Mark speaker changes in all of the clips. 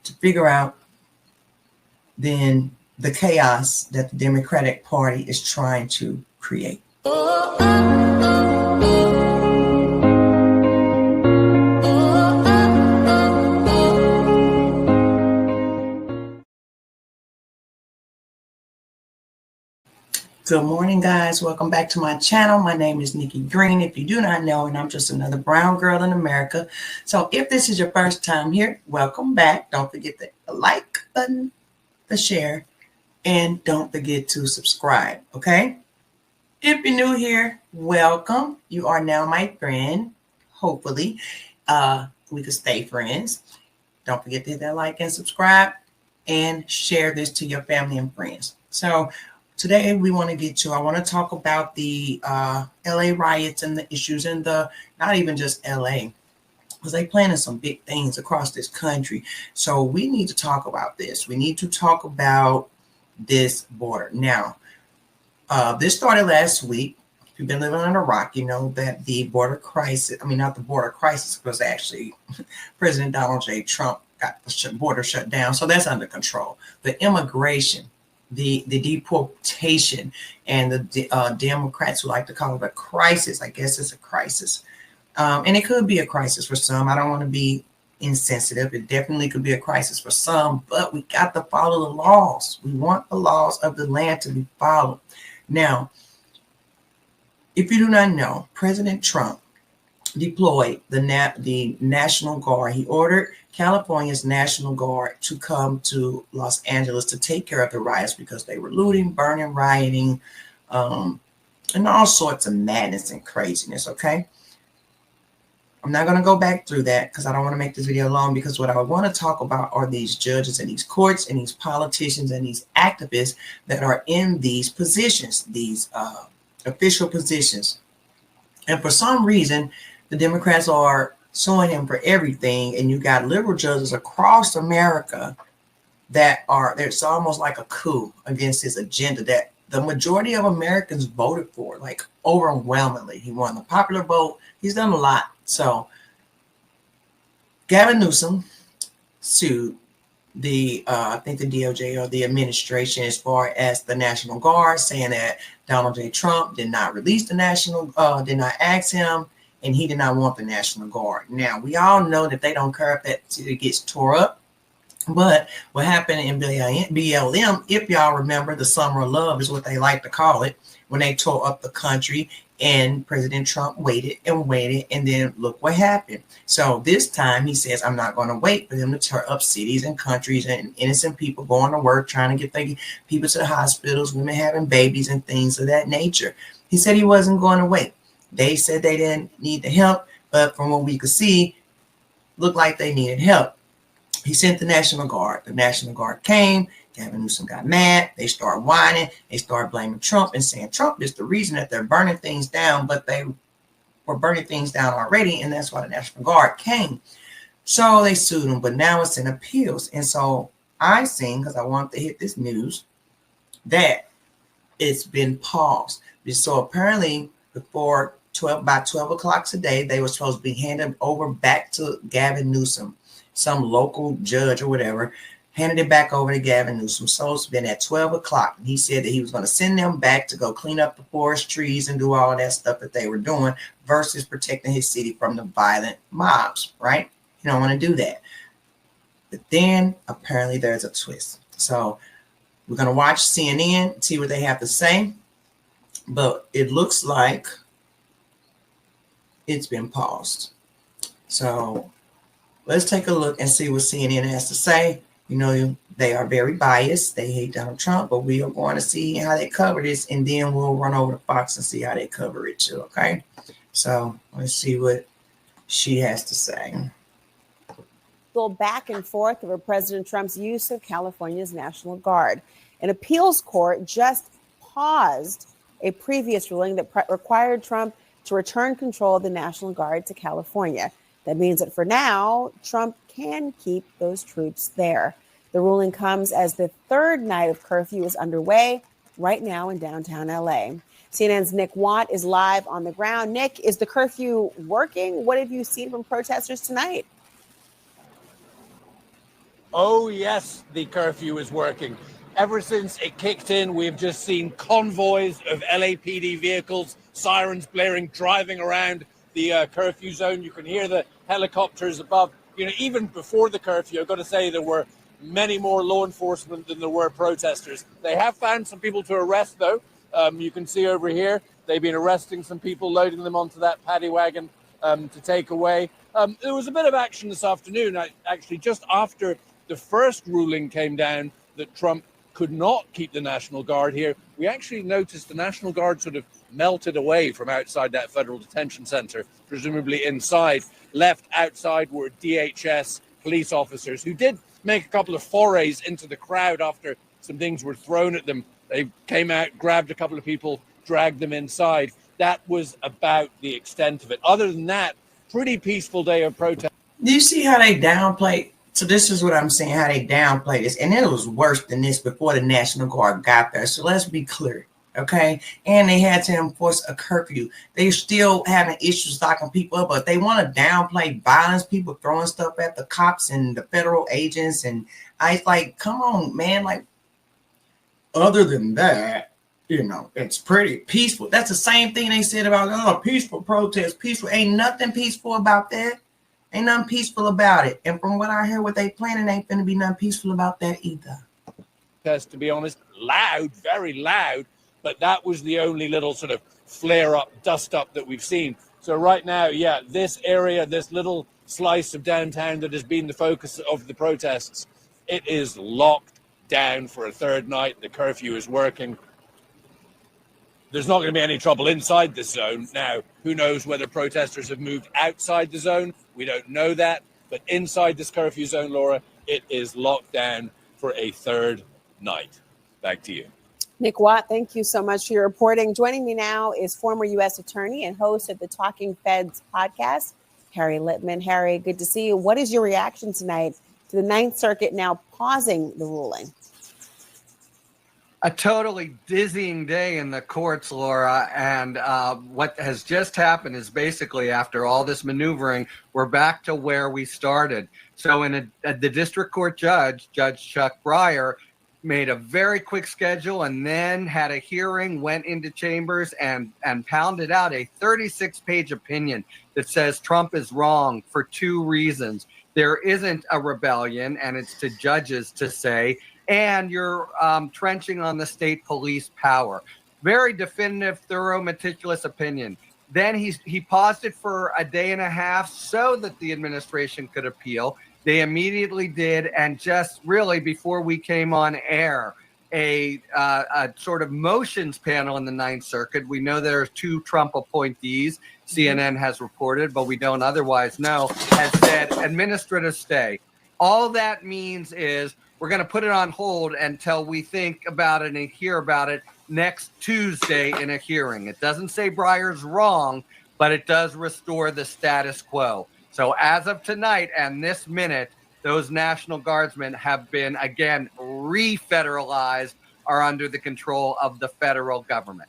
Speaker 1: to figure out then the chaos that the Democratic Party is trying to create. Good morning, guys. Welcome back to my channel. My name is Nikki Green. If you do not know, and I'm just another brown girl in America. So if this is your first time here, welcome back. Don't forget the like button, the share, and don't forget to subscribe, okay? If you're new here, welcome. You are now my friend. Hopefully, we can stay friends. Don't forget to hit that like and subscribe and share this to your family and friends. So today I want to talk about the LA riots and the issues in not even just LA, because they planning some big things across this country. So we need to talk about this. We need to talk about this border. Now, this started last week. If you've been living under a rock, you know that the border crisis, not the border crisis, was actually President Donald J. Trump got the border shut down. So that's under control. The immigration, the deportation, and the Democrats who like to call it a crisis. I guess it's a crisis. And it could be a crisis for some. I don't want to be insensitive. It definitely could be a crisis for some, but we got to follow the laws. We want the laws of the land to be followed. Now, if you do not know, President Trump deployed the National Guard. He ordered California's National Guard to come to Los Angeles to take care of the riots because they were looting, burning, rioting, and all sorts of madness and craziness, okay? I'm not going to go back through that because I don't want to make this video long, because what I want to talk about are these judges and these courts and these politicians and these activists that are in these positions, these official positions. And for some reason, the Democrats are suing him for everything. And you got liberal judges across America that it's almost like a coup against his agenda that the majority of Americans voted for, like overwhelmingly. He won the popular vote. He's done a lot. So Gavin Newsom sued I think the DOJ or the administration as far as the National Guard, saying that Donald J. Trump did not release did not ask him, and he did not want the National Guard. Now, we all know that they don't care if that gets tore up. But what happened in BLM, if y'all remember, the Summer of Love is what they like to call it, when they tore up the country, and President Trump waited, and then look what happened. So this time he says, I'm not going to wait for them to tear up cities and countries and innocent people going to work, trying to get people to the hospitals, women having babies and things of that nature. He said he wasn't going to wait. They said they didn't need the help, but from what we could see, looked like they needed help. He sent the National Guard. The National Guard came. Gavin Newsom got mad. They started whining. They started blaming Trump and saying Trump is the reason that they're burning things down, but they were burning things down already, and that's why the National Guard came. So they sued him, but now it's in appeals. And so I seen, because I want to hit this news, that it's been paused. So apparently by 12 o'clock today, they were supposed to be handed over back to Gavin Newsom, some local judge or whatever, handed it back over to Gavin Newsom. So it's been at 12 o'clock. He said that he was going to send them back to go clean up the forest trees and do all of that stuff that they were doing versus protecting his city from the violent mobs, right? You don't want to do that. But then apparently there's a twist. So we're going to watch CNN, see what they have to say. But it looks like it's been paused. So let's take a look and see what CNN has to say. You know, they are very biased. They hate Donald Trump, but we are going to see how they cover this, and then we'll run over to Fox and see how they cover it too, okay? So let's see what she has to say.
Speaker 2: Go back and forth over President Trump's use of California's National Guard. An appeals court just paused a previous ruling that required Trump to return control of the National Guard to California. That means that for now, Trump can keep those troops there. The ruling comes as the third night of curfew is underway right now in downtown LA. CNN's Nick Watt is live on the ground. Nick, is the curfew working? What have you seen from protesters tonight?
Speaker 3: Oh, yes, the curfew is working. Ever since it kicked in, we've just seen convoys of LAPD vehicles, sirens blaring, driving around the curfew zone. You can hear the helicopters above. You know, even before the curfew, I've got to say there were many more law enforcement than there were protesters. They have found some people to arrest, though. You can see over here, they've been arresting some people, loading them onto that paddy wagon to take away. There was a bit of action this afternoon, actually, just after the first ruling came down that Trump could not keep the National Guard here. We actually noticed the National Guard sort of melted away from outside that federal detention center, presumably inside. Left outside were DHS police officers who did make a couple of forays into the crowd after some things were thrown at them. They came out, grabbed a couple of people, dragged them inside. That was about the extent of it. Other than that, pretty peaceful day of protest.
Speaker 1: Do you see how they downplay? So this is what I'm saying, how they downplay this. And it was worse than this before the National Guard got there. So let's be clear, okay? And they had to enforce a curfew. They're still having issues locking people up, but they want to downplay violence, people throwing stuff at the cops and the federal agents. And I like, come on, man. Like, other than that, you know, it's pretty peaceful. That's the same thing they said about, oh, peaceful protest, peaceful. Ain't nothing peaceful about that. Ain't nothing peaceful about it. And from what I hear, what they planning, ain't gonna be nothing peaceful about that either.
Speaker 3: To be honest, loud, very loud, but that was the only little sort of flare up, dust up that we've seen. So right now, yeah, this area, this little slice of downtown that has been the focus of the protests, it is locked down for a third night. The curfew is working. There's not going to be any trouble inside this zone. Now, who knows whether protesters have moved outside the zone? We don't know that. But inside this curfew zone, Laura, it is locked down for a third night. Back to you.
Speaker 2: Nick Watt, thank you so much for your reporting. Joining me now is former U.S. Attorney and host of the Talking Feds podcast, Harry Litman. Harry, good to see you. What is your reaction tonight to the Ninth Circuit now pausing the ruling?
Speaker 4: A totally dizzying day in the courts, Laura. And what has just happened is basically after all this maneuvering, we're back to where we started. So the district court judge, Judge Chuck Breyer, made a very quick schedule and then had a hearing, went into chambers and pounded out a 36-page opinion that says Trump is wrong for two reasons. There isn't a rebellion, and it's to judges to say, and you're trenching on the state police power. Very definitive, thorough, meticulous opinion. Then he paused it for a day and a half so that the administration could appeal. They immediately did, and just really before we came on air, a sort of motions panel in the Ninth Circuit. We know there are two Trump appointees, CNN has reported, but we don't otherwise know, has said administrative stay. All that means is we're going to put it on hold until we think about it and hear about it next Tuesday in a hearing. It doesn't say Breyer's wrong, but it does restore the status quo. So as of tonight and this minute, those National Guardsmen have been, again, re-federalized, are under the control of the federal government.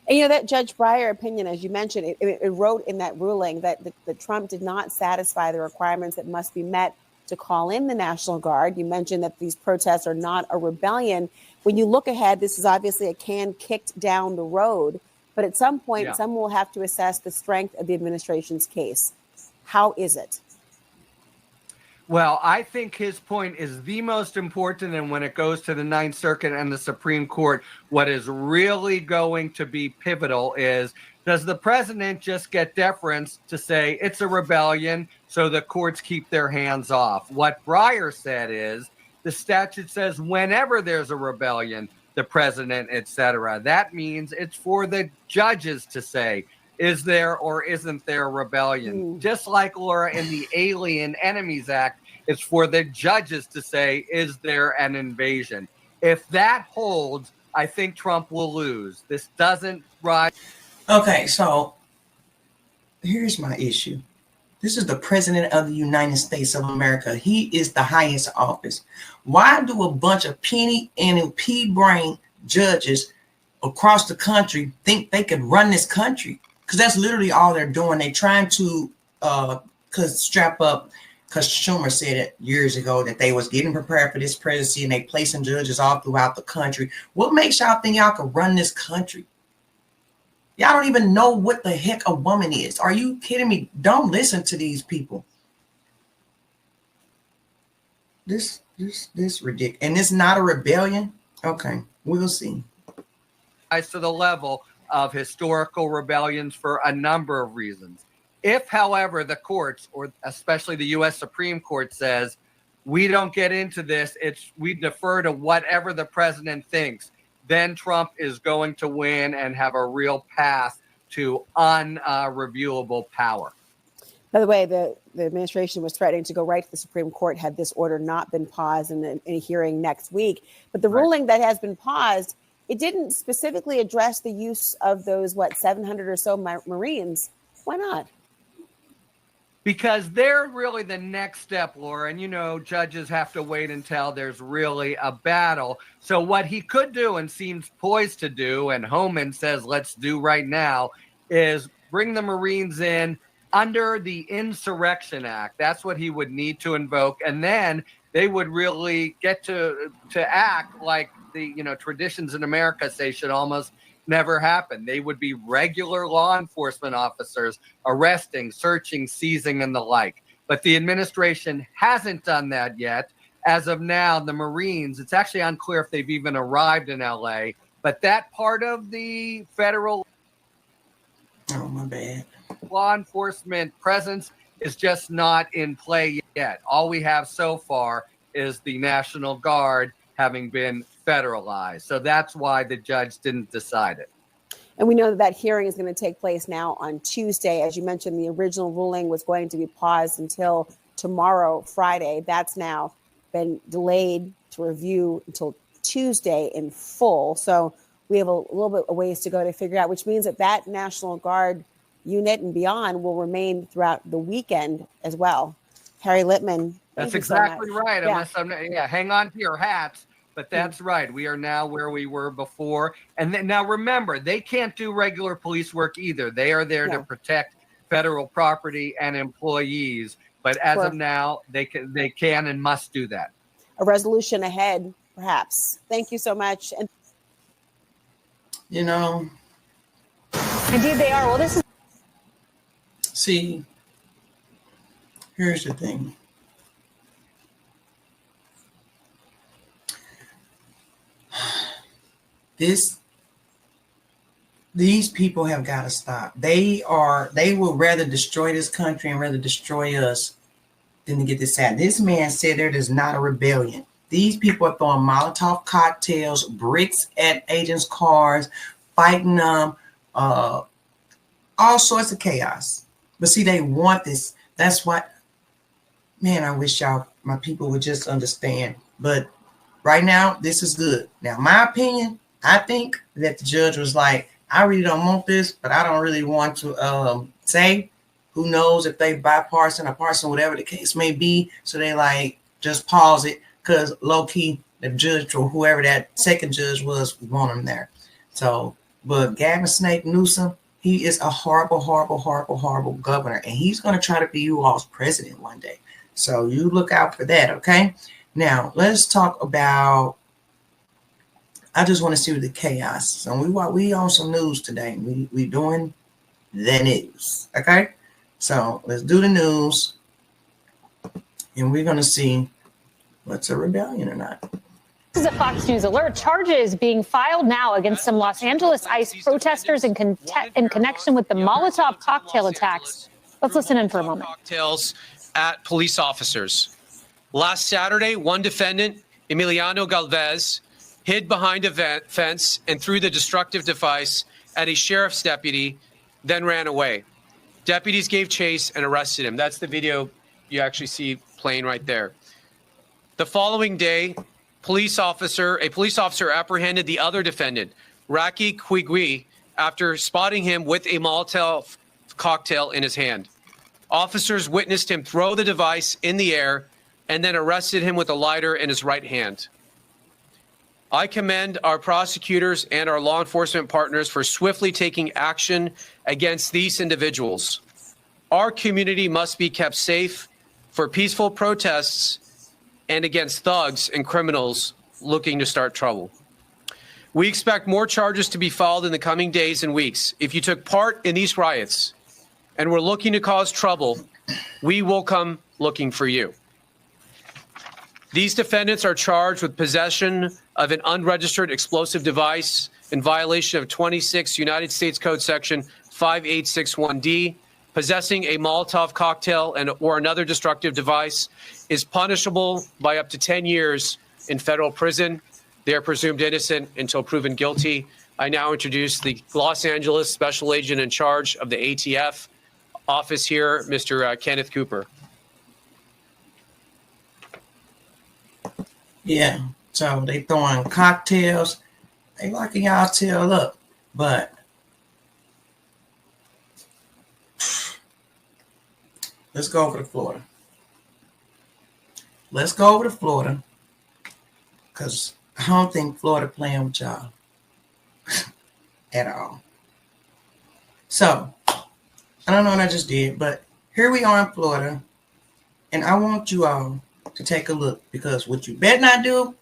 Speaker 2: And, you know, that Judge Breyer opinion, as you mentioned, it wrote in that ruling that Trump did not satisfy the requirements that must be met to call in the National Guard. You mentioned that these protests are not a rebellion. When you look ahead, this is obviously a can kicked down the road, but at some point, some will have to assess the strength of the administration's case. How is it?
Speaker 4: Well, I think his point is the most important, and when it goes to the Ninth Circuit and the Supreme Court, what is really going to be pivotal is, does the president just get deference to say it's a rebellion so the courts keep their hands off? What Breyer said is the statute says whenever there's a rebellion, the president, et cetera. That means it's for the judges to say, is there or isn't there a rebellion? Just like, Laura, in the Alien Enemies Act, it's for the judges to say, is there an invasion? If that holds, I think Trump will lose. This doesn't rise.
Speaker 1: Okay, so here's my issue. This is the President of the United States of America. He is the highest office. Why do a bunch of penny and pea-brain judges across the country think they could run this country? Because that's literally all they're doing. They're trying to strap up because Schumer said it years ago that they was getting prepared for this presidency and they placing judges all throughout the country. What makes y'all think y'all can run this country? Y'all don't even know what the heck a woman is. Are you kidding me? Don't listen to these people. This ridiculous. And it's not a rebellion? Okay, we'll see.
Speaker 4: To the level of historical rebellions for a number of reasons. If, however, the courts, or especially the U.S. Supreme Court, says we don't get into this, we defer to whatever the president thinks, then Trump is going to win and have a real path to unreviewable power.
Speaker 2: By the way, the administration was threatening to go right to the Supreme Court had this order not been paused in a hearing next week. But the ruling that has been paused, it didn't specifically address the use of those, 700 or so Marines. Why not?
Speaker 4: Because they're really the next step, Laura. And, judges have to wait until there's really a battle. So what he could do and seems poised to do, and Homan says let's do right now, is bring the Marines in under the Insurrection Act. That's what he would need to invoke. And then they would really get to act like the traditions in America say should almost never happen. They would be regular law enforcement officers arresting, searching, seizing, and the like. But the administration hasn't done that yet. As of now, the Marines, it's actually unclear if they've even arrived in LA, but that part of the federal law enforcement presence is just not in play yet. All we have so far is the National Guard having been federalized. So that's why the judge didn't decide it.
Speaker 2: And we know that hearing is going to take place now on Tuesday. As you mentioned, the original ruling was going to be paused until tomorrow, Friday. That's now been delayed to review until Tuesday in full. So we have a little bit of ways to go to figure out, which means that National Guard unit and beyond will remain throughout the weekend as well. Harry Litman.
Speaker 4: That's exactly right. Yeah. Hang on to your hats. But that's right. We are now where we were before. And then, now remember, they can't do regular police work either. They are there to protect federal property and employees. But as of now, they can and must do that.
Speaker 2: A resolution ahead, perhaps. Thank you so much. And
Speaker 1: indeed
Speaker 5: they are. Well, this is.
Speaker 1: See, here's the thing. These people have got to stop. They will rather destroy this country and rather destroy us than to get this out. This man said there is not a rebellion. These people are throwing Molotov cocktails, bricks at agents' cars, fighting them, all sorts of chaos. But see, they want this. That's what, man, I wish my people would just understand. But right now, this is good. Now, my opinion, I think that the judge was like, I really don't want this, but I don't really want to say. Who knows if they bipartisan or partisan, whatever the case may be. So they just pause it because low key, the judge or whoever that second judge was want him there. So, but Gavin Snake Newsom, he is a horrible, horrible, horrible, horrible governor. And he's going to try to be you all's president one day. So you look out for that, okay? Now, let's talk about, I just want to see the chaos. So we on some news today. We doing the news, okay? So let's do the news. And we're going to see what's a rebellion or not.
Speaker 5: This is a Fox News alert. Charges being filed now against some Los Angeles ICE protesters in connection with the Molotov cocktail attacks. Let's listen in for a moment.
Speaker 6: Cocktails at police officers. Last Saturday, one defendant, Emiliano Galvez, hid behind a fence and threw the destructive device at a sheriff's deputy, then ran away. Deputies gave chase and arrested him. That's the video you actually see playing right there. The following day, a police officer apprehended the other defendant, Raki Quigui, after spotting him with a Molotov cocktail in his hand. Officers witnessed him throw the device in the air and then arrested him with a lighter in his right hand. I commend our prosecutors and our law enforcement partners for swiftly taking action against these individuals. Our community must be kept safe. for peaceful protests and against thugs and criminals looking to start trouble. We expect more charges to be filed in the coming days and weeks. If you took part in these riots and were looking to cause trouble, we will come looking for you. These defendants are charged with possession of an unregistered explosive device in violation of 26 United States Code Section 5861D. Possessing a Molotov cocktail or another destructive device is punishable by up to 10 years in federal prison. They are presumed innocent until proven guilty. I now introduce the Los Angeles Special Agent in charge of the ATF office here, Mr. Kenneth Cooper.
Speaker 1: Yeah, so they throwing cocktails. They locking y'all tail up, but let's go over to Florida. Let's go over to Florida, because I don't think Florida playing with y'all at all. So, I don't know what I just did, but here we are in Florida, and I want you all to take a look, because what you better not do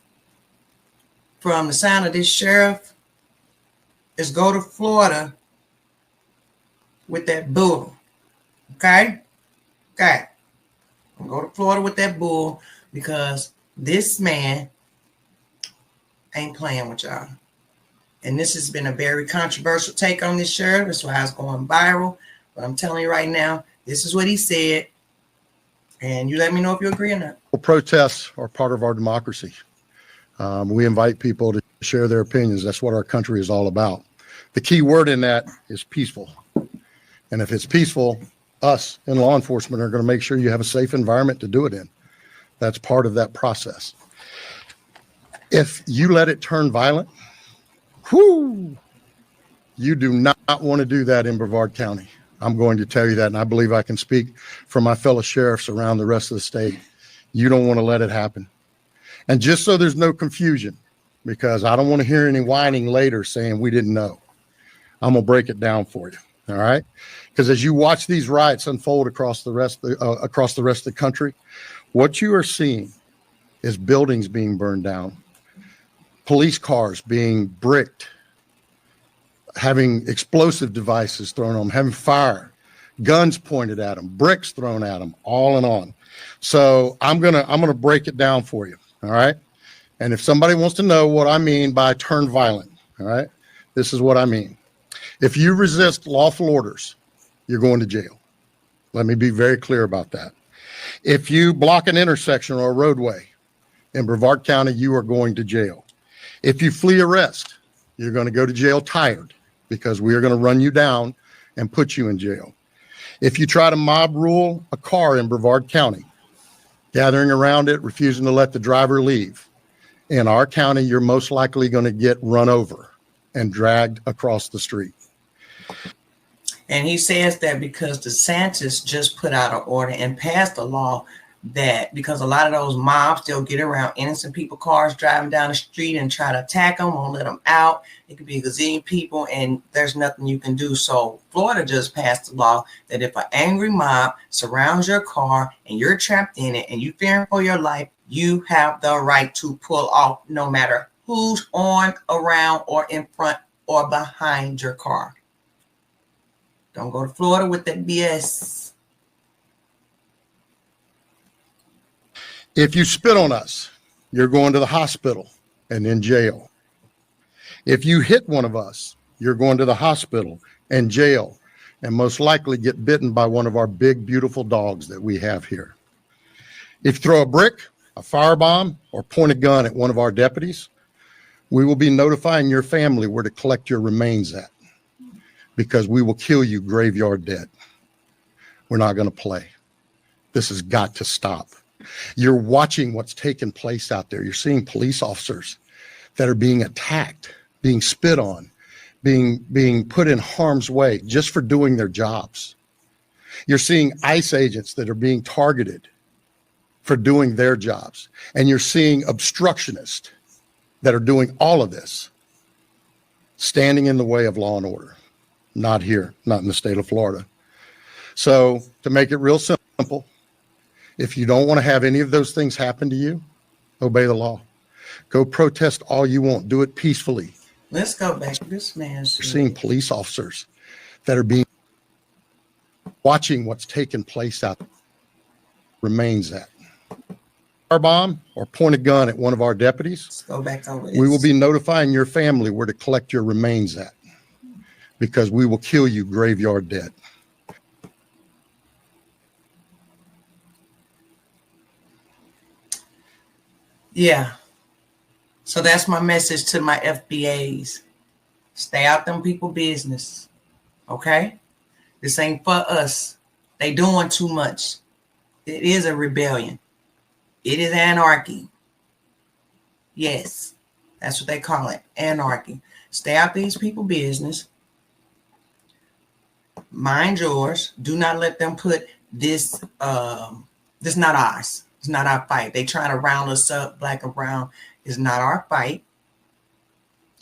Speaker 1: from the sound of this sheriff is go to Florida with that bull. Okay? Okay. Go to Florida with that bull, because this man ain't playing with y'all. And this has been a very controversial take on this sheriff. That's why it's going viral. But I'm telling you right now, this is what he said. And you let me know if you agree or not.
Speaker 7: Protests are part of our democracy. We invite people to share their opinions. That's what our country is all about. The key word in that is peaceful. And if it's peaceful, us in law enforcement are going to make sure you have a safe environment to do it in. That's part of that process. If you let it turn violent, you do not want to do that in Brevard County. I'm going to tell you that, and I believe I can speak for my fellow sheriffs around the rest of the state. You don't want to let it happen. And just so there's no confusion, because I don't want to hear any whining later saying we didn't know, I'm going to break it down for you, all right? Because as you watch these riots unfold across the rest of the country, what you are seeing is buildings being burned down, police cars being bricked, having explosive devices thrown on them, having fire, guns pointed at them, bricks thrown at them, all and on. So I'm gonna break it down for you, all right? And if somebody wants to know what I mean by turn violent, all right, this is what I mean. If you resist lawful orders, you're going to jail. Let me be very clear about that. If you block an intersection or a roadway in Brevard County, you are going to jail. If you flee arrest, you're going to go to jail tired, because we are going to run you down and put you in jail. If you try to mob rule a car in Brevard County, gathering around it, refusing to let the driver leave, in our county, you're most likely going to get run over and dragged across the street.
Speaker 1: And he says that because DeSantis just put out an order and passed a law that because a lot of those mobs, they'll get around innocent people, cars driving down the street and try to attack them, won't let them out. It could be a gazillion people, and there's nothing you can do. So Florida just passed a law that if an angry mob surrounds your car and you're trapped in it and you're fearing for your life, you have the right to pull off, no matter who's on, around, or in front or behind your car. Don't go to Florida with that BS.
Speaker 7: If you spit on us, you're going to the hospital and in jail. If you hit one of us, you're going to the hospital and jail, and most likely get bitten by one of our big, beautiful dogs that we have here. If you throw a brick, a firebomb, or point a gun at one of our deputies, we will be notifying your family where to collect your remains at, because we will kill you graveyard dead. We're not going to play. This has got to stop. You're watching what's taking place out there. You're seeing police officers that are being attacked, being spit on, being put in harm's way just for doing their jobs. You're seeing ICE agents that are being targeted for doing their jobs. And you're seeing obstructionists that are doing all of this, standing in the way of law and order. Not here, not in the state of Florida. So to make it real simple, If you don't want to have any of those things happen to you, obey the law. Go protest all you want. Do it peacefully.
Speaker 1: Let's go back to this man's.
Speaker 7: We're seeing police officers that are watching what's taking place out there. Remains that. Our bomb or point a gun at one of our deputies.
Speaker 1: Let's go back over this.
Speaker 7: We will be notifying your family where to collect your remains at, because we will kill you graveyard dead.
Speaker 1: Yeah. So that's my message to my FBAs. Stay out them people business. Okay? This ain't for us. They doing too much. It is a rebellion. It is anarchy. Yes. That's what they call it. Anarchy. Stay out these people business. Mind yours. Do not let them put this this not ours. It's not our fight. They trying to round us up. Black and brown is not our fight.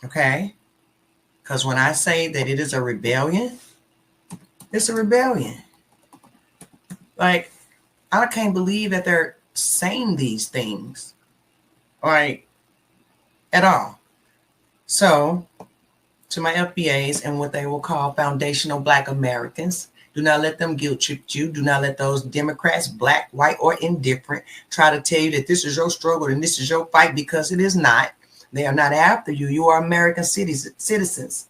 Speaker 1: Okay? Because when I say that it is a rebellion, it's a rebellion. Like, I can't believe that they're saying these things. Like, at all. So, to my FBAs and what they will call foundational Black Americans, do not let them guilt trip you. Do not let those Democrats, black, white, or indifferent, try to tell you that this is your struggle and this is your fight, because it is not. They are not after you. You are American citizens.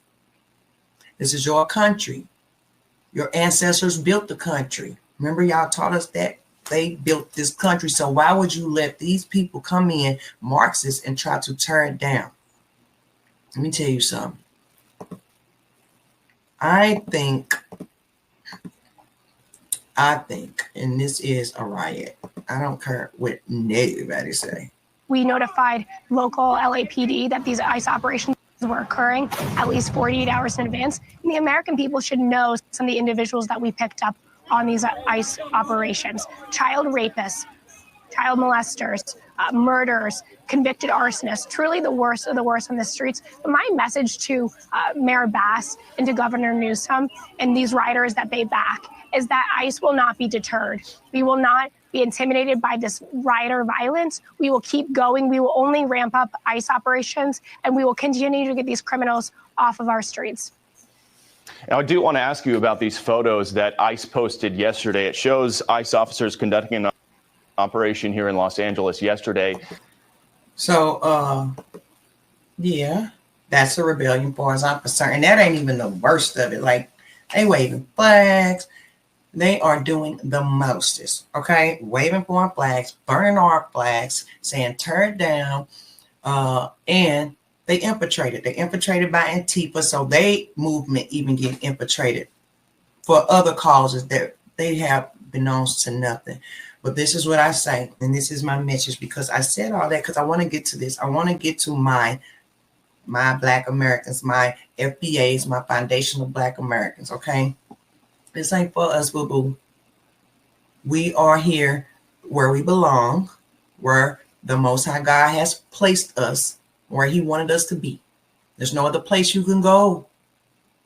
Speaker 1: This is your country. Your ancestors built the country. Remember, y'all taught us that they built this country. So why would you let these people come in, Marxists, and try to tear it down? Let me tell you something. I think, and this is a riot. I don't care what anybody say.
Speaker 8: We notified local LAPD that these ICE operations were occurring at least 48 hours in advance. And the American people should know some of the individuals that we picked up on these ICE operations: child rapists, child molesters, murderers, convicted arsonists, truly the worst of the worst on the streets. But my message to Mayor Bass and to Governor Newsom and these rioters that they back is that ICE will not be deterred. We will not be intimidated by this rioter violence. We will keep going. We will only ramp up ICE operations, and we will continue to get these criminals off of our streets.
Speaker 9: Now, I do want to ask you about these photos that ICE posted yesterday. It shows ICE officers conducting an operation here in Los Angeles yesterday.
Speaker 1: So, yeah, that's a rebellion, far as I'm concerned. And that ain't even the worst of it. Like, they waving flags. They are doing the mostest, okay? Waving foreign flags, burning our flags, saying tear it down, and they infiltrated. They infiltrated by Antifa, so they movement even get infiltrated for other causes that they have belongs to nothing. But this is what I say, and this is my message, because I said all that because I want to get to this. I want to get to my Black Americans, my FBAs, my foundational Black Americans, okay? This ain't for us, boo-boo. We are here where we belong, where the Most High God has placed us, where he wanted us to be. There's no other place you can go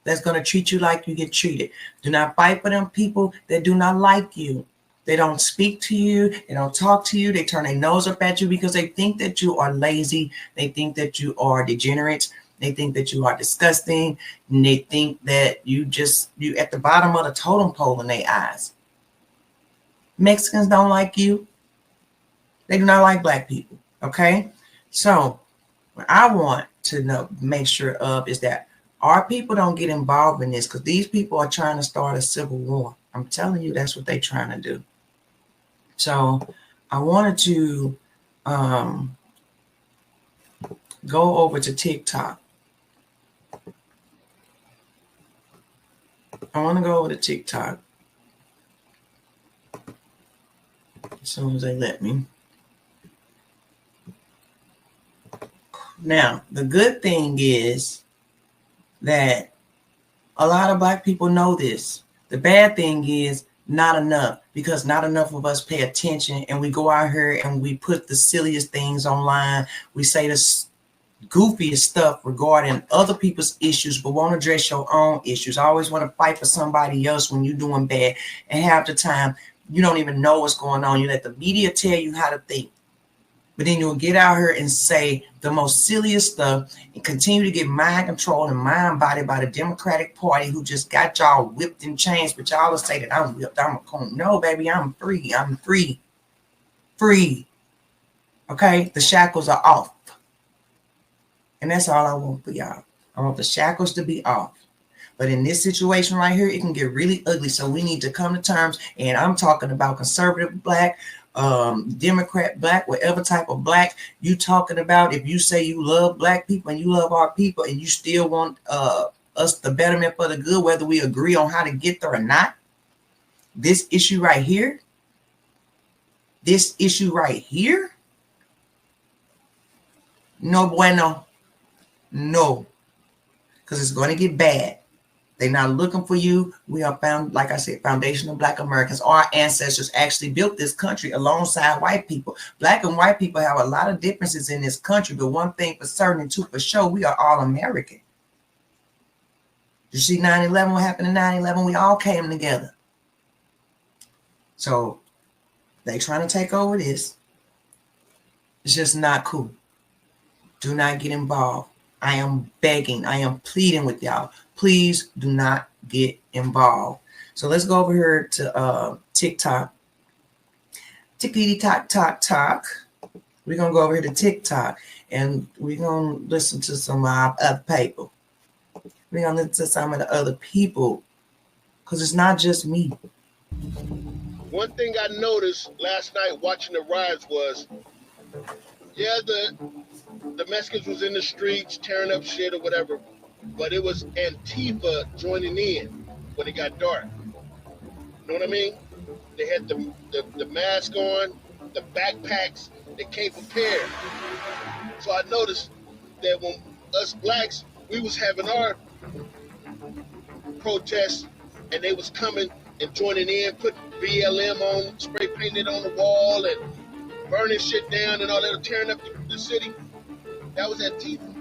Speaker 1: that's going to treat you like you get treated. Do not fight for them people that do not like you. They don't speak to you. They don't talk to you. They turn their nose up at you because they think that you are lazy. They think that you are degenerate. They think that you are disgusting. And they think that you at the bottom of the totem pole in their eyes. Mexicans don't like you. They do not like Black people. Okay? So what I want to make sure of is that our people don't get involved in this, because these people are trying to start a civil war. I'm telling you, that's what they're trying to do. So I wanted to go over to TikTok. I want to go over to TikTok as soon as they let me. Now, the good thing is that a lot of Black people know this. The bad thing is not enough, because not enough of us pay attention, and we go out here and we put the silliest things online. We say the goofiest stuff regarding other people's issues, but won't address your own issues. I always want to fight for somebody else when you're doing bad, and half the time You don't even know what's going on. You let the media tell you how to think. But then you'll get out here and say the most silliest stuff and continue to get mind controlled and mind bodied by the Democratic Party, who just got y'all whipped in chains. But y'all will say that I'm whipped. I'm a coon. No, baby, I'm free. I'm free. Free. Okay? The shackles are off. And that's all I want for y'all. I want the shackles to be off. But in this situation right here, it can get really ugly. So we need to come to terms. And I'm talking about conservative black, Democrat black, whatever type of black you talking about. If you say you love black people and you love our people and you still want us the betterment for the good, whether we agree on how to get there or not, this issue right here, no bueno. No, because it's going to get bad. They're not looking for you. We are found, like I said, foundational Black Americans. Our ancestors actually built this country alongside white people. Black and white people have a lot of differences in this country, but one thing for certain and two for sure, we are all American. You see 9/11, what happened in 9/11? We all came together. So they trying to take over this. It's just not cool. Do not get involved. I am begging, I am pleading with y'all. Please do not get involved. So let's go over here to TikTok. Tickety-tock. We're going to go over here to TikTok and we're going to listen to some other people. We're going to listen to some of the other people because it's not just me.
Speaker 10: One thing I noticed last night watching the riots was, the Mexicans was in the streets tearing up shit or whatever, but it was Antifa joining in when it got dark. You know what I mean? They had the mask on, the backpacks, they came prepared. So I noticed that when us blacks, we was having our protests and they was coming and joining in, putting BLM on, spray painted on the wall and burning shit down and all that, tearing up the city. That was Antifa.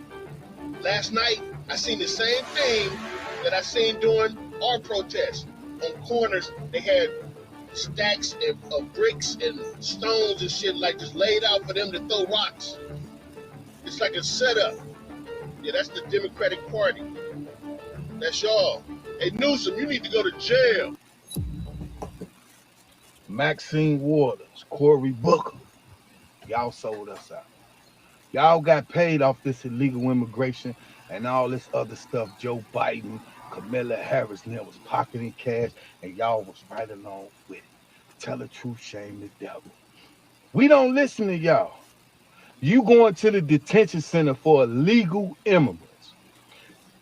Speaker 10: Last night, I seen the same thing that I seen during our protests. On corners, they had stacks of bricks and stones and shit like just laid out for them to throw rocks. It's like a setup. Yeah, that's the Democratic Party. That's y'all. Hey, Newsom, you need to go to jail.
Speaker 11: Maxine Waters, Cory Booker, y'all sold us out. Y'all got paid off this illegal immigration and all this other stuff. Joe Biden, Kamala Harris, and them was pocketing cash, and y'all was right along with it. Tell the truth, shame the devil. We don't listen to y'all. You going to the detention center for illegal immigrants.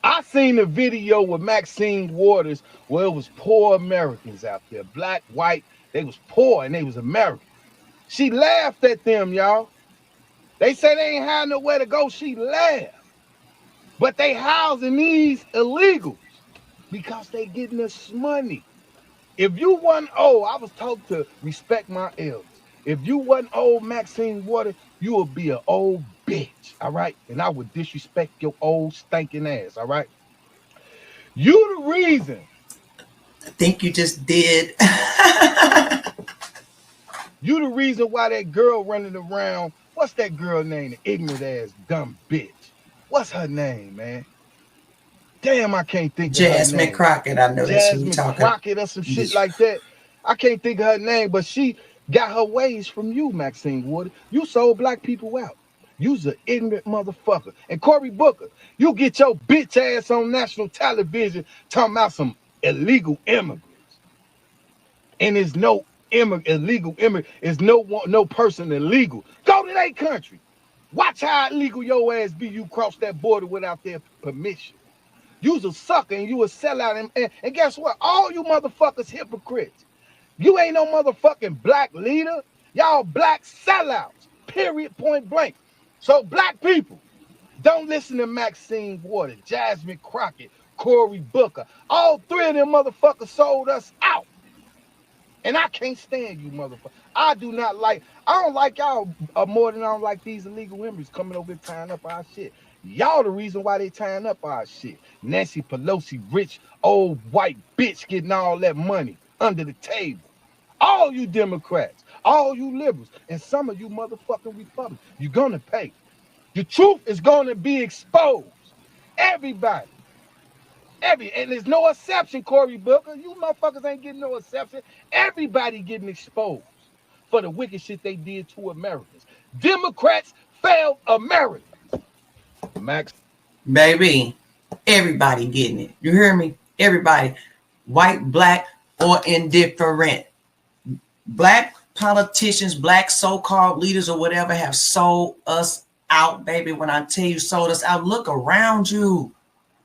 Speaker 11: I seen a video with Maxine Waters where it was poor Americans out there, black, white. They was poor and they was American. She laughed at them, y'all. They say they ain't had nowhere to go. She laughed. But they housing these illegals because they getting us money. If you wasn't old, I was told to respect my elders. If you wasn't old Maxine Waters, you would be an old bitch, all right? And I would disrespect your old stinking ass, all right? You the reason.
Speaker 1: I think you just did.
Speaker 11: You the reason why that girl running around. What's that girl name? The ignorant ass dumb bitch. What's her name, man? Damn, I can't think of her name.
Speaker 1: Jasmine Crockett, I know that's who you're talking.
Speaker 11: Jasmine Crockett or some shit like that. I can't think of her name, but she got her ways from you, Maxine Waters. You sold black people out. You's an ignorant motherfucker. And Cory Booker, you get your bitch ass on national television talking about some illegal immigrants. And there's no illegal immigrant. There's no person illegal. Go to their country. Watch how illegal your ass be. You cross that border without their permission. You's a sucker and you a sellout. And guess what? All you motherfuckers hypocrites. You ain't no motherfucking black leader. Y'all black sellouts. Period. Point blank. So black people, don't listen to Maxine Waters, Jasmine Crockett, Cory Booker. All three of them motherfuckers sold us out. And I can't stand you motherfuckers. I don't like y'all more than I don't like these illegal immigrants coming over here tying up our shit. Y'all the reason why they tying up our shit. Nancy Pelosi, rich, old, white bitch getting all that money under the table. All you Democrats, all you liberals, and some of you motherfucking Republicans, you're gonna pay. The truth is gonna be exposed. Everybody. And there's no exception, Cory Booker. You motherfuckers ain't getting no exception. Everybody getting exposed for the wicked shit they did to Americans. Democrats failed America. Max.
Speaker 1: Baby, everybody getting it. You hear me? Everybody. White, black, or indifferent. Black politicians, black so-called leaders or whatever have sold us out, baby. When I tell you sold us out, look around you.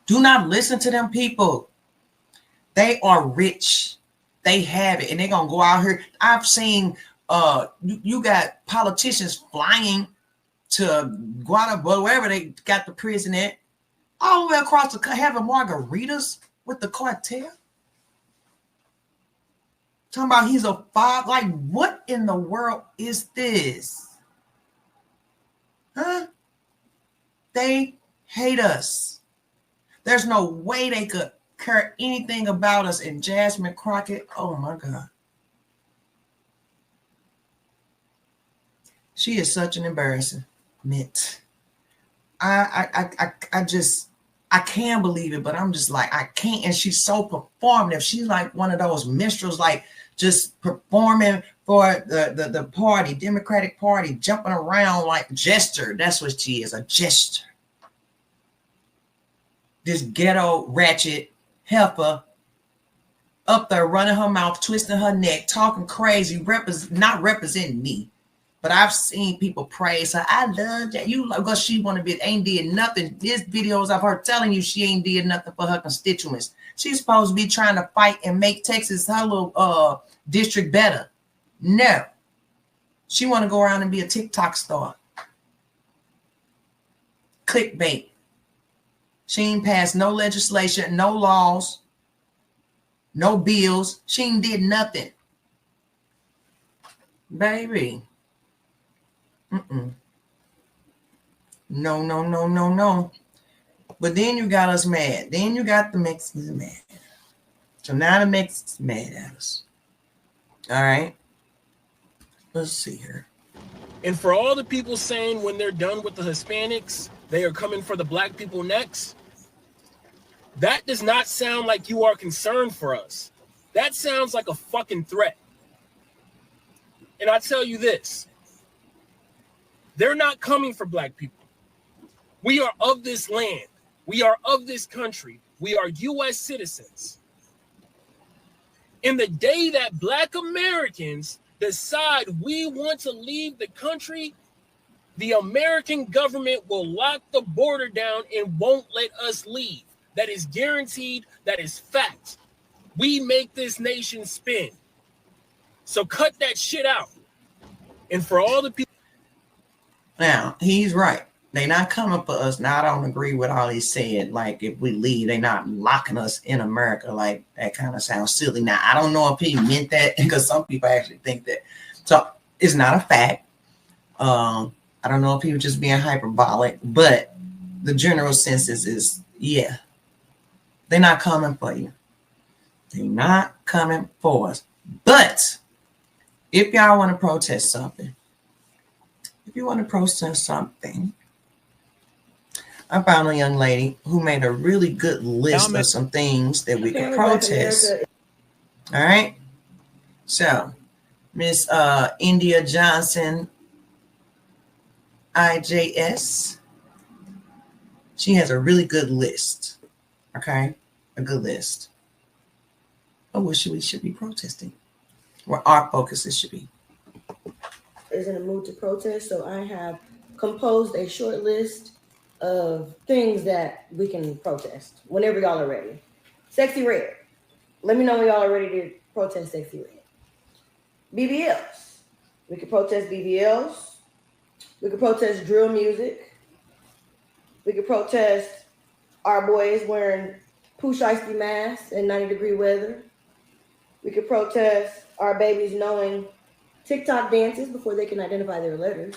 Speaker 1: Do not listen to them people. They are rich. They have it. And they're going to go out here. I've seen you got politicians flying to Guatemala, wherever they got the prison at, all the way across the having margaritas with the cartel. Talking about he's a father. Like, what in the world is this? Huh? They hate us. There's no way they could care anything about us. And Jasmine Crockett, oh my God. She is such an embarrassment. I can't believe it, but I'm just like, I can't. And she's so performative. She's like one of those minstrels, like just performing for the party, Democratic Party, jumping around like a jester. That's what she is, a jester. This ghetto ratchet heifer up there running her mouth, twisting her neck, talking crazy, not representing me. But I've seen people praise her. I love that. You because she want to be, ain't did nothing. These videos of her telling you she ain't did nothing for her constituents. She's supposed to be trying to fight and make Texas, her little district, better. No. She want to go around and be a TikTok star. Clickbait. She ain't passed no legislation, no laws, no bills. She ain't did nothing. Baby. No. But then you got us mad. Then you got the Mexicans mad. So now the Mexicans mad at us. All right. Let's see here.
Speaker 12: And for all the people saying when they're done with the Hispanics, they are coming for the black people next, that does not sound like you are concerned for us. That sounds like a fucking threat. And I tell you this, they're not coming for black people. We are of this land. We are of this country. We are U.S. citizens. In the day that black Americans decide we want to leave the country, the American government will lock the border down and won't let us leave. That is guaranteed. That is fact. We make this nation spin. So cut that shit out. And for all the people.
Speaker 1: Now, he's right. They're not coming for us. Now, I don't agree with all he's saying. Like, if we leave, they're not locking us in America. Like, that kind of sounds silly. Now, I don't know if he meant that, because some people actually think that. So, it's not a fact. I don't know if he was just being hyperbolic, but the general census is, yeah, they're not coming for you. They're not coming for us. But if y'all want to protest something, I found a young lady who made a really good list of some things that we could protest. All right. So, Miss India Johnson, IJS, she has a really good list. Okay. A good list of what we should be protesting, where our focuses should be.
Speaker 13: Is in a mood to protest, so I have composed a short list of things that we can protest whenever y'all are ready. Sexy Red. Let me know when y'all are ready to protest Sexy Red. BBLs. We could protest BBLs. We could protest drill music. We could protest our boys wearing poo shiesty masks in 90-degree weather. We could protest our babies knowing TikTok dances before they can identify their letters.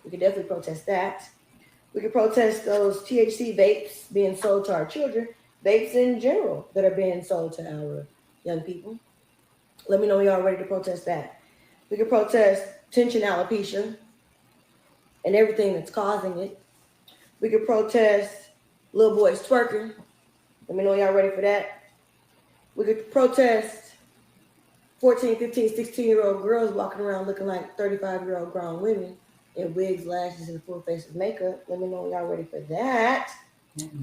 Speaker 13: We could definitely protest that. We could protest those THC vapes being sold to our children, vapes in general that are being sold to our young people. Let me know y'all ready to protest that. We can protest tension alopecia and everything that's causing it. We can protest little boys twerking. Let me know y'all ready for that. We could protest 14, 15, 16-year-old girls walking around looking like 35-year-old grown women in wigs, lashes, and full face of makeup. Let me know y'all ready for that.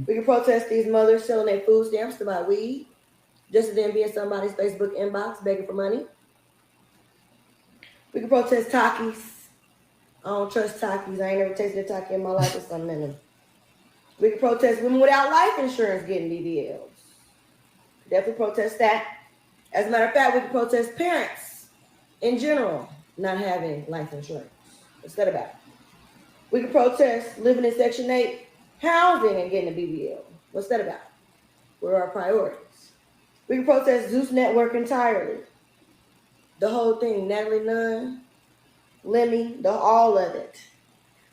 Speaker 13: We can protest these mothers selling their food stamps to buy weed, just to then be in somebody's Facebook inbox begging for money. We can protest Takis. I don't trust Takis. I ain't never tasted a Taki in my life with something in them. We can protest women without life insurance getting BBLs. Definitely protest that. As a matter of fact, we can protest parents in general not having life insurance. Instead of that, we can protest living in Section 8 housing and getting a BBL. What's that about? What are our priorities? We can protest Zeus Network entirely. The whole thing, Natalie Nunn, Lemmy, all of it.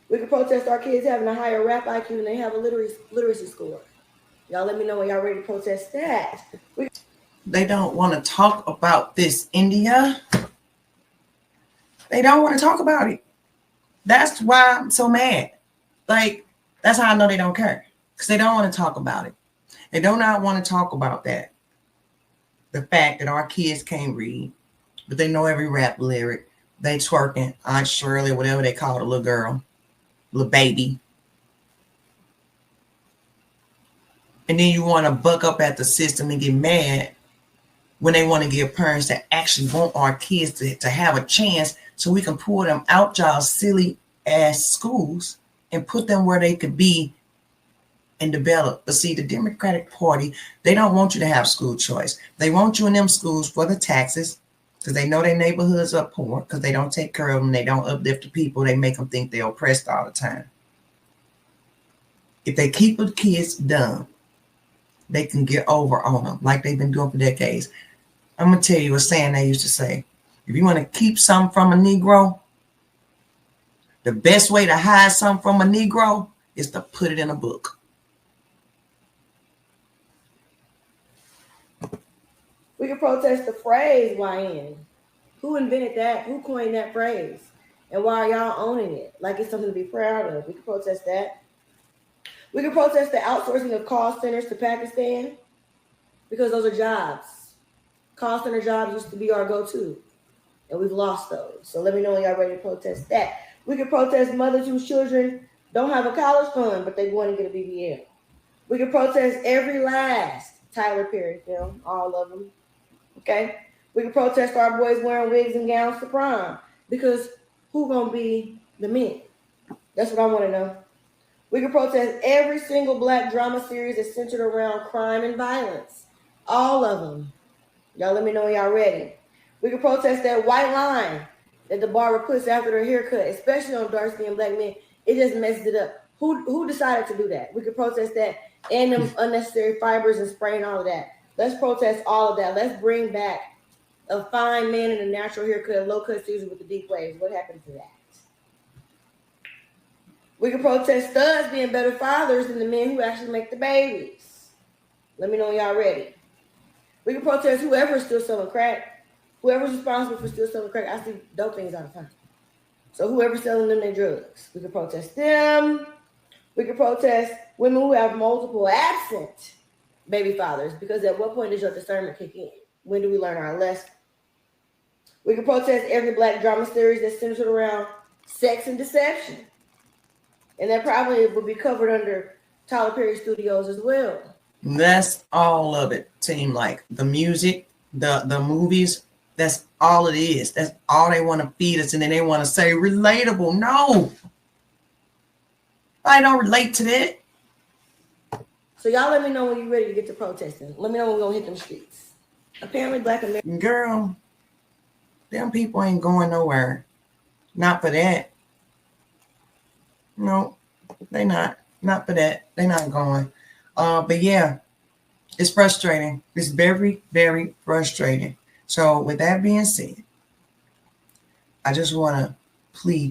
Speaker 13: We can protest our kids having a higher rap IQ than they have a literacy score. Y'all let me know when y'all ready to protest that.
Speaker 1: They don't want to talk about this, India. They don't want to talk about it. That's why I'm so mad. Like, that's how I know they don't care. Because they don't want to talk about it. They do not want to talk about that. The fact that our kids can't read, but they know every rap lyric. They twerking, Aunt Shirley, whatever they call the little girl, little baby. And then you want to buck up at the system and get mad when they want to give parents that actually want our kids to have a chance so we can pull them out y'all silly ass schools and put them where they could be and develop. But see, the Democratic Party, they don't want you to have school choice. They want you in them schools for the taxes because they know their neighborhoods are poor because they don't take care of them. They don't uplift the people. They make them think they're oppressed all the time. If they keep the kids dumb, they can get over on them like they've been doing for decades. I'm going to tell you a saying they used to say. If you want to keep something from a Negro, the best way to hide something from a Negro is to put it in a book.
Speaker 13: We can protest the phrase YN. Who invented that? Who coined that phrase? And why are y'all owning it? Like it's something to be proud of. We can protest that. We can protest the outsourcing of call centers to Pakistan because those are jobs. Call center jobs used to be our go-to, and we've lost those. So let me know when y'all ready to protest that. We can protest mothers whose children don't have a college fund, but they want to get a BBL. We can protest every last Tyler Perry film, all of them. Okay? We can protest our boys wearing wigs and gowns to prom because who gonna be the men? That's what I want to know. We can protest every single Black drama series that's centered around crime and violence. All of them. Y'all let me know when y'all ready. We can protest that white line that the barber puts after their haircut, especially on dark-skinned Black men. It just messes it up. Who decided to do that? We can protest that and them unnecessary fibers and spraying all of that. Let's protest all of that. Let's bring back a fine man in a natural haircut, low-cut season with the deep waves. What happened to that? We can protest studs being better fathers than the men who actually make the babies. Let me know when y'all ready. We can protest whoever's still selling crack. Whoever's responsible for still selling crack. I see dope things all the time. So whoever's selling them their drugs, we can protest them. We can protest women who have multiple absent baby fathers because at what point does your discernment kick in? When do we learn our lesson? We can protest every Black drama series that's centered around sex and deception. And that probably will be covered under Tyler Perry Studios as well.
Speaker 1: That's all of it. Seem like the music, the movies, that's all it is. That's all they want to feed us. And then they want to say relatable. No, I don't relate to that.
Speaker 13: So y'all let me know when you're ready to get to protesting. Let me know when we're going to hit them streets. Apparently Black America.
Speaker 1: Girl, them people ain't going nowhere. Not for that. No, they not. Not for that. They not going. But yeah, it's frustrating. It's very, very frustrating. So with that being said, I just want to plead